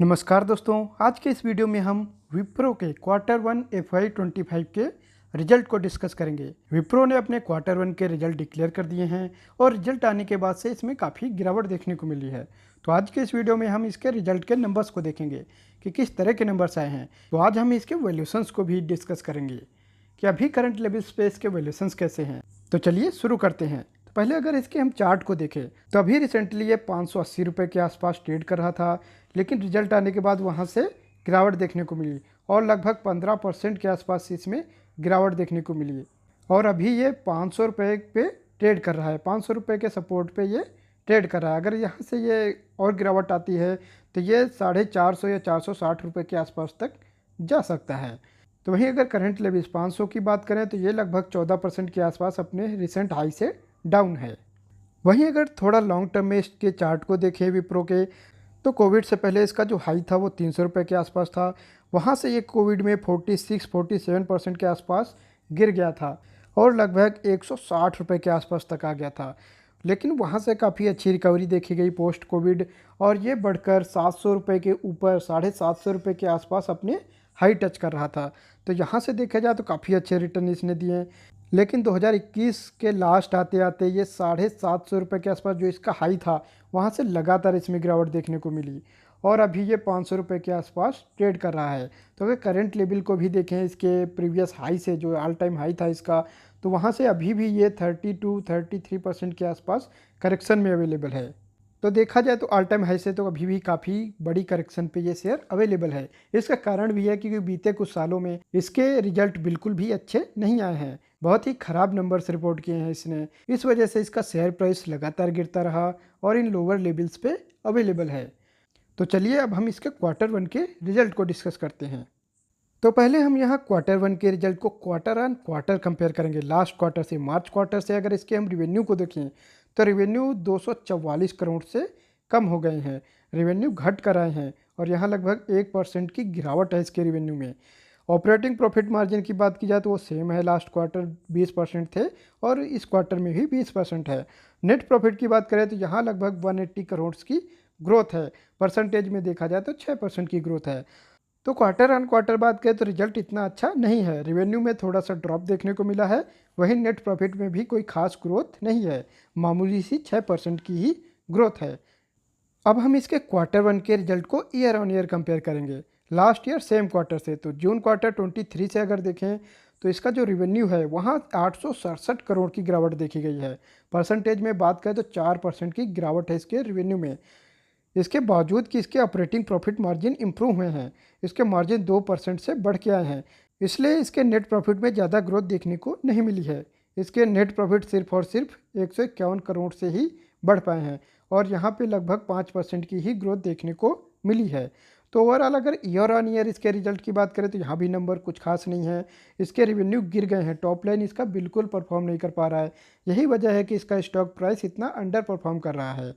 नमस्कार दोस्तों, आज के इस वीडियो में हम विप्रो के Q1 FY25 के रिजल्ट को डिस्कस करेंगे। विप्रो ने अपने Q1 के रिजल्ट डिक्लेयर कर दिए हैं और रिजल्ट आने के बाद से इसमें काफ़ी गिरावट देखने को मिली है। तो आज के इस वीडियो में हम इसके रिजल्ट के नंबर्स को देखेंगे कि किस तरह के नंबर्स आए हैं। तो आज हम इसके वैल्यूशंस को भी डिस्कस करेंगे कि अभी करंट लेवल्स पे इसके वैल्यूशंस कैसे हैं। तो चलिए शुरू करते हैं। पहले अगर इसके हम चार्ट को देखें तो अभी रिसेंटली ये 580 रुपये के आसपास ट्रेड कर रहा था, लेकिन रिजल्ट आने के बाद वहाँ से गिरावट देखने को मिली और लगभग 15% के आसपास इसमें गिरावट देखने को मिली और अभी ये 500 रुपये पे ट्रेड कर रहा है। 500 रुपये के सपोर्ट पे ये ट्रेड कर रहा है। अगर यहाँ से ये और गिरावट आती है तो ये 450 या 460 रुपये के आसपास तक जा सकता है। तो वहीं अगर करंट लेवल्स 500 की बात करें तो ये लगभग 14% के आसपास अपने रिसेंट हाई से डाउन है। वहीं अगर थोड़ा लॉन्ग टर्म में इसके चार्ट को देखें विप्रो के, तो कोविड से पहले इसका जो हाई था वो 300 रुपये के आसपास था। वहाँ से ये कोविड में 46-47% के आसपास गिर गया था और लगभग 160 रुपये के आसपास तक आ गया था। लेकिन वहाँ से काफ़ी अच्छी रिकवरी देखी गई पोस्ट कोविड और ये बढ़कर 700 रुपये के ऊपर 750 रुपये के आसपास अपने हाई टच कर रहा था। तो यहाँ से देखा जाए तो काफ़ी अच्छे रिटर्न इसने दिए। लेकिन 2021 के लास्ट आते आते ये 750 रुपये के आसपास जो इसका हाई था वहाँ से लगातार इसमें गिरावट देखने को मिली और अभी ये 500 रुपये के आसपास ट्रेड कर रहा है। तो अगर करंट लेवल को भी देखें इसके प्रीवियस हाई से, जो ऑल टाइम हाई था इसका, तो वहाँ से अभी भी ये 32-33% के आसपास करेक्शन में अवेलेबल है। तो देखा जाए तो ऑल टाइम हाई से तो अभी भी काफ़ी बड़ी करेक्शन पे ये शेयर अवेलेबल है। इसका कारण भी है कि बीते कुछ सालों में इसके रिजल्ट बिल्कुल भी अच्छे नहीं आए हैं। बहुत ही ख़राब नंबर्स रिपोर्ट किए हैं इसने। इस वजह से इसका शेयर प्राइस लगातार गिरता रहा और इन लोअर लेवल्स पे अवेलेबल है। तो चलिए अब हम इसके Q1 के रिजल्ट को डिस्कस करते हैं। तो पहले हम यहाँ Q1 के रिजल्ट को क्वार्टर ऑन क्वार्टर कंपेयर करेंगे। लास्ट क्वार्टर से, मार्च क्वार्टर से अगर इसके हम रिवेन्यू को देखें तो रिवेन्यू 244 करोड़ से कम हो गए हैं। रिवेन्यू घट कर आए हैं और यहाँ लगभग 1% की गिरावट है इसके रिवेन्यू में। ऑपरेटिंग प्रॉफिट मार्जिन की बात की जाए तो वो सेम है, लास्ट क्वार्टर 20% थे और इस क्वार्टर में भी 20% है। नेट प्रॉफिट की बात करें तो यहाँ लगभग 180 करोड़ की ग्रोथ है। परसेंटेज में देखा जाए तो 6% की ग्रोथ है। तो क्वार्टर ऑन क्वार्टर बात करें तो रिजल्ट इतना अच्छा नहीं है। रिवेन्यू में थोड़ा सा ड्रॉप देखने को मिला है, वहीं नेट प्रॉफिट में भी कोई खास ग्रोथ नहीं है, मामूली सी 6% की ही ग्रोथ है। अब हम इसके Q1 के रिजल्ट को ईयर ऑन ईयर कंपेयर करेंगे लास्ट ईयर सेम क्वार्टर से। तो जून क्वार्टर 23 से अगर देखें तो इसका जो रिवेन्यू है वहाँ 867 करोड़ की गिरावट देखी गई है। परसेंटेज में बात करें तो 4% की गिरावट है इसके रिवेन्यू में। इसके बावजूद कि इसके ऑपरेटिंग प्रॉफिट मार्जिन इंप्रूव हुए हैं, इसके मार्जिन 2% से बढ़ के आए हैं, इसलिए इसके नेट प्रॉफिट में ज़्यादा ग्रोथ देखने को नहीं मिली है। इसके नेट प्रॉफिट सिर्फ और सिर्फ 151 करोड़ से ही बढ़ पाए हैं और यहाँ पे लगभग 5% की ही ग्रोथ देखने को मिली है। तो ओवरऑल अगर ईयर ऑन ईयर इसके रिजल्ट की बात करें तो यहाँ भी नंबर कुछ खास नहीं है। इसके रेवेन्यू गिर गए हैं, टॉप लाइन इसका बिल्कुल परफॉर्म नहीं कर पा रहा है। यही वजह है कि इसका स्टॉक प्राइस इतना अंडर परफॉर्म कर रहा है।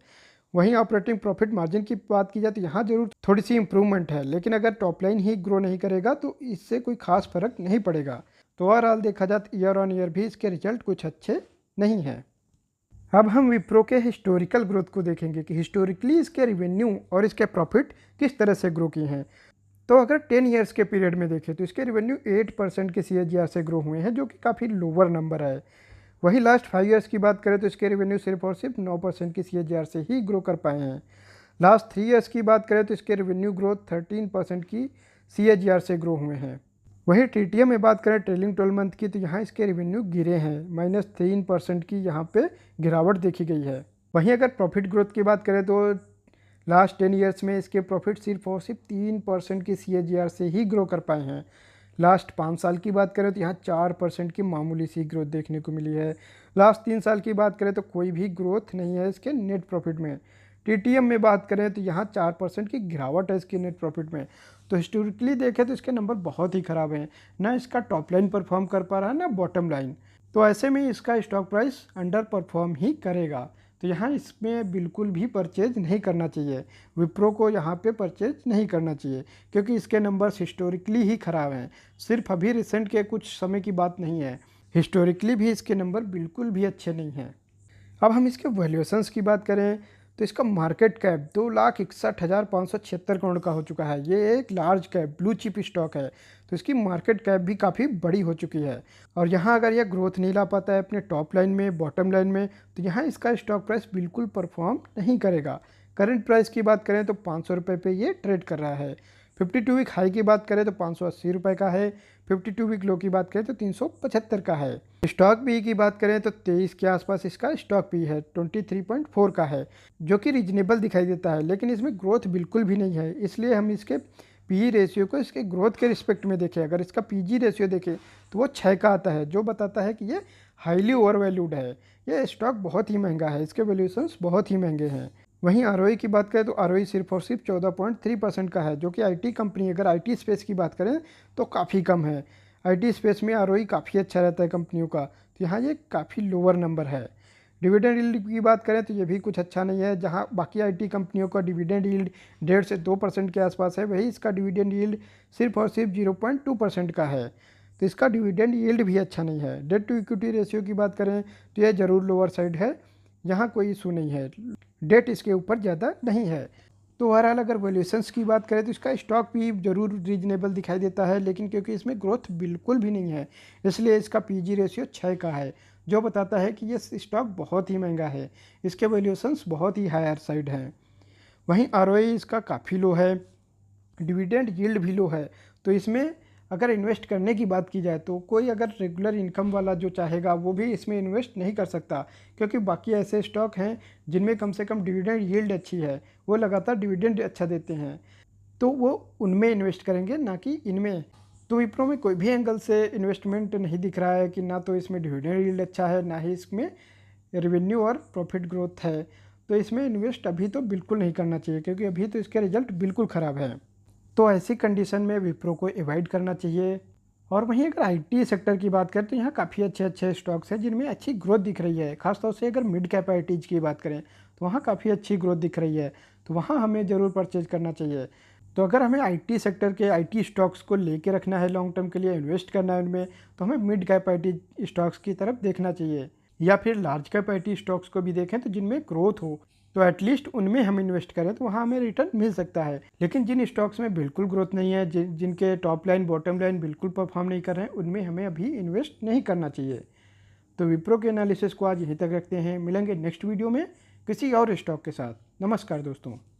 वहीं ऑपरेटिंग प्रॉफिट मार्जिन की बात की जाए तो यहाँ जरूर थोड़ी सी इंप्रूवमेंट है, लेकिन अगर टॉप लाइन ही ग्रो नहीं करेगा तो इससे कोई खास फर्क नहीं पड़ेगा। तो ओवरऑल देखा जाए तो ईयर ऑन ईयर भी इसके रिजल्ट कुछ अच्छे नहीं हैं। अब हम विप्रो के हिस्टोरिकल ग्रोथ को देखेंगे कि हिस्टोरिकली इसके रिवेन्यू और इसके प्रॉफिट किस तरह से ग्रो किए हैं। तो अगर 10 ईयर्स के पीरियड में देखें तो इसके रिवेन्यू 8% के CAGR से ग्रो हुए हैं, जो कि काफ़ी लोअर नंबर है। वहीं लास्ट 5 ईयर्स की बात करें तो इसके रेवेन्यू सिर्फ और सिर्फ 9% की CAGR से ही ग्रो कर पाए हैं। लास्ट 3 ईयर्स की बात करें तो इसके रेवेन्यू ग्रोथ 13% की CAGR से ग्रो हुए हैं। वहीं TTM में बात करें ट्रेलिंग 12 मंथ की, तो यहाँ इसके रेवेन्यू गिरे हैं, -3% की यहाँ पे गिरावट देखी गई है। वहीं अगर प्रॉफिट ग्रोथ की बात करें तो लास्ट 10 ईयर्स में इसके प्रॉफिट सिर्फ और सिर्फ 3% की CAGR से ही ग्रो कर पाए हैं। लास्ट 5 साल की बात करें तो यहाँ 4% की मामूली सी ग्रोथ देखने को मिली है। लास्ट 3 साल की बात करें तो कोई भी ग्रोथ नहीं है इसके नेट प्रॉफिट में। TTM में बात करें तो यहाँ 4% की गिरावट है इसके नेट प्रॉफिट में। तो हिस्टोरिकली देखें तो इसके नंबर बहुत ही ख़राब हैं, ना इसका टॉप लाइन परफॉर्म कर पा रहा है ना बॉटम लाइन। तो ऐसे में इसका स्टॉक प्राइस अंडर परफॉर्म ही करेगा। तो यहाँ इसमें बिल्कुल भी परचेज नहीं करना चाहिए, विप्रो को यहाँ पे परचेज नहीं करना चाहिए, क्योंकि इसके नंबर्स हिस्टोरिकली ही ख़राब हैं। सिर्फ अभी रिसेंट के कुछ समय की बात नहीं है, हिस्टोरिकली भी इसके नंबर बिल्कुल भी अच्छे नहीं हैं। अब हम इसके वैल्यूएशंस की बात करें तो इसका मार्केट कैप 2,61,576 करोड़ का हो चुका है। ये एक large cap blue chip stock है, तो इसकी मार्केट कैप भी काफ़ी बड़ी हो चुकी है। और यहाँ अगर यह ग्रोथ नहीं ला पाता है अपने टॉप लाइन में, बॉटम लाइन में, तो यहाँ इसका स्टॉक प्राइस बिल्कुल परफॉर्म नहीं करेगा। करंट प्राइस की बात करें तो 500 रुपये पे ये ट्रेड कर रहा है। 52 वीक हाई की बात करें तो 580 रुपये का है। 52 वीक लो की बात करें तो 375 का है। स्टॉक पी की बात करें तो 23 के आसपास इसका स्टॉक पी है, 23.4 का है, जो कि रीजनेबल दिखाई देता है, लेकिन इसमें ग्रोथ बिल्कुल भी नहीं है। इसलिए हम इसके पी रेशियो को इसके ग्रोथ के रिस्पेक्ट में देखें। अगर इसका पीजी रेशियो देखें तो वो 6 का आता है, जो बताता है कि ये हाईली ओवर वैल्यूड है। ये स्टॉक बहुत ही महंगा है, इसके वैल्यूएशंस बहुत ही महंगे हैं। वहीं आरओई की बात करें तो आरओई सिर्फ और सिर्फ 14.3% का है, जो कि आईटी कंपनी, अगर आईटी स्पेस की बात करें तो काफ़ी कम है। आईटी स्पेस में आरओई काफ़ी अच्छा रहता है कंपनियों का, तो यहाँ ये काफ़ी लोअर नंबर है। डिविडेंड यील्ड की बात करें तो ये भी कुछ अच्छा नहीं है। जहाँ बाकी आईटी कंपनियों का डिविडेंड यील्ड 1.5 से 2% के आसपास है, वही इसका डिविडेंड यील्ड सिर्फ और सिर्फ 0.2% का है, तो इसका डिविडेंड यील्ड भी अच्छा नहीं है। डेट टू इक्विटी रेशियो की बात करें तो यह ज़रूर लोअर साइड है, यहाँ कोई इशू नहीं है, डेट इसके ऊपर ज़्यादा नहीं है। तो ओवरऑल अगर वैल्यूएशंस की बात करें तो इसका स्टॉक भी ज़रूर रीजनेबल दिखाई देता है, लेकिन क्योंकि इसमें ग्रोथ बिल्कुल भी नहीं है, इसलिए इसका पीजी रेशियो 6 का है, जो बताता है कि ये स्टॉक बहुत ही महंगा है, इसके वैल्यूएशंस बहुत ही हायर साइड हैं। वहीं आरओई इसका काफ़ी लो है, डिविडेंड यील्ड भी लो है। तो इसमें अगर इन्वेस्ट करने की बात की जाए तो कोई अगर रेगुलर इनकम वाला जो चाहेगा वो भी इसमें इन्वेस्ट नहीं कर सकता, क्योंकि बाकी ऐसे स्टॉक हैं जिनमें कम से कम डिविडेंड यील्ड अच्छी है, वो लगातार डिविडेंड अच्छा देते हैं, तो वो उनमें इन्वेस्ट करेंगे, ना कि इनमें। तो विप्रो में कोई भी एंगल से इन्वेस्टमेंट नहीं दिख रहा है कि ना तो इसमें डिविडेंड यील्ड अच्छा है, ना ही इसमें रेवेन्यू और प्रॉफिट ग्रोथ है। तो इसमें इन्वेस्ट अभी तो बिल्कुल नहीं करना चाहिए, क्योंकि अभी तो इसके रिजल्ट बिल्कुल ख़राब है। तो ऐसी कंडीशन में विप्रो को अवॉइड करना चाहिए। और वहीं अगर आईटी सेक्टर की बात करें तो यहाँ काफ़ी अच्छे अच्छे स्टॉक्स हैं जिनमें अच्छी ग्रोथ दिख रही है। खासतौर से अगर मिड कैप आईटीज की बात करें तो वहाँ काफ़ी अच्छी ग्रोथ दिख रही है, तो वहाँ हमें ज़रूर परचेज करना चाहिए। तो अगर हमें आईटी सेक्टर के आईटी स्टॉक्स को लेके रखना है, लॉन्ग टर्म के लिए इन्वेस्ट करना है उनमें, तो हमें मिड कैप आईटी स्टॉक्स की तरफ देखना चाहिए, या फिर लार्ज कैप आईटी स्टॉक्स को भी देखें तो जिनमें ग्रोथ हो, तो एटलीस्ट उनमें हम इन्वेस्ट करें तो वहाँ हमें रिटर्न मिल सकता है। लेकिन जिन स्टॉक्स में बिल्कुल ग्रोथ नहीं है, जिनके टॉप लाइन बॉटम लाइन बिल्कुल परफॉर्म नहीं कर रहे हैं, उनमें हमें अभी इन्वेस्ट नहीं करना चाहिए। तो विप्रो के एनालिसिस को आज यहीं तक रखते हैं। मिलेंगे नेक्स्ट वीडियो में किसी और स्टॉक के साथ। नमस्कार दोस्तों।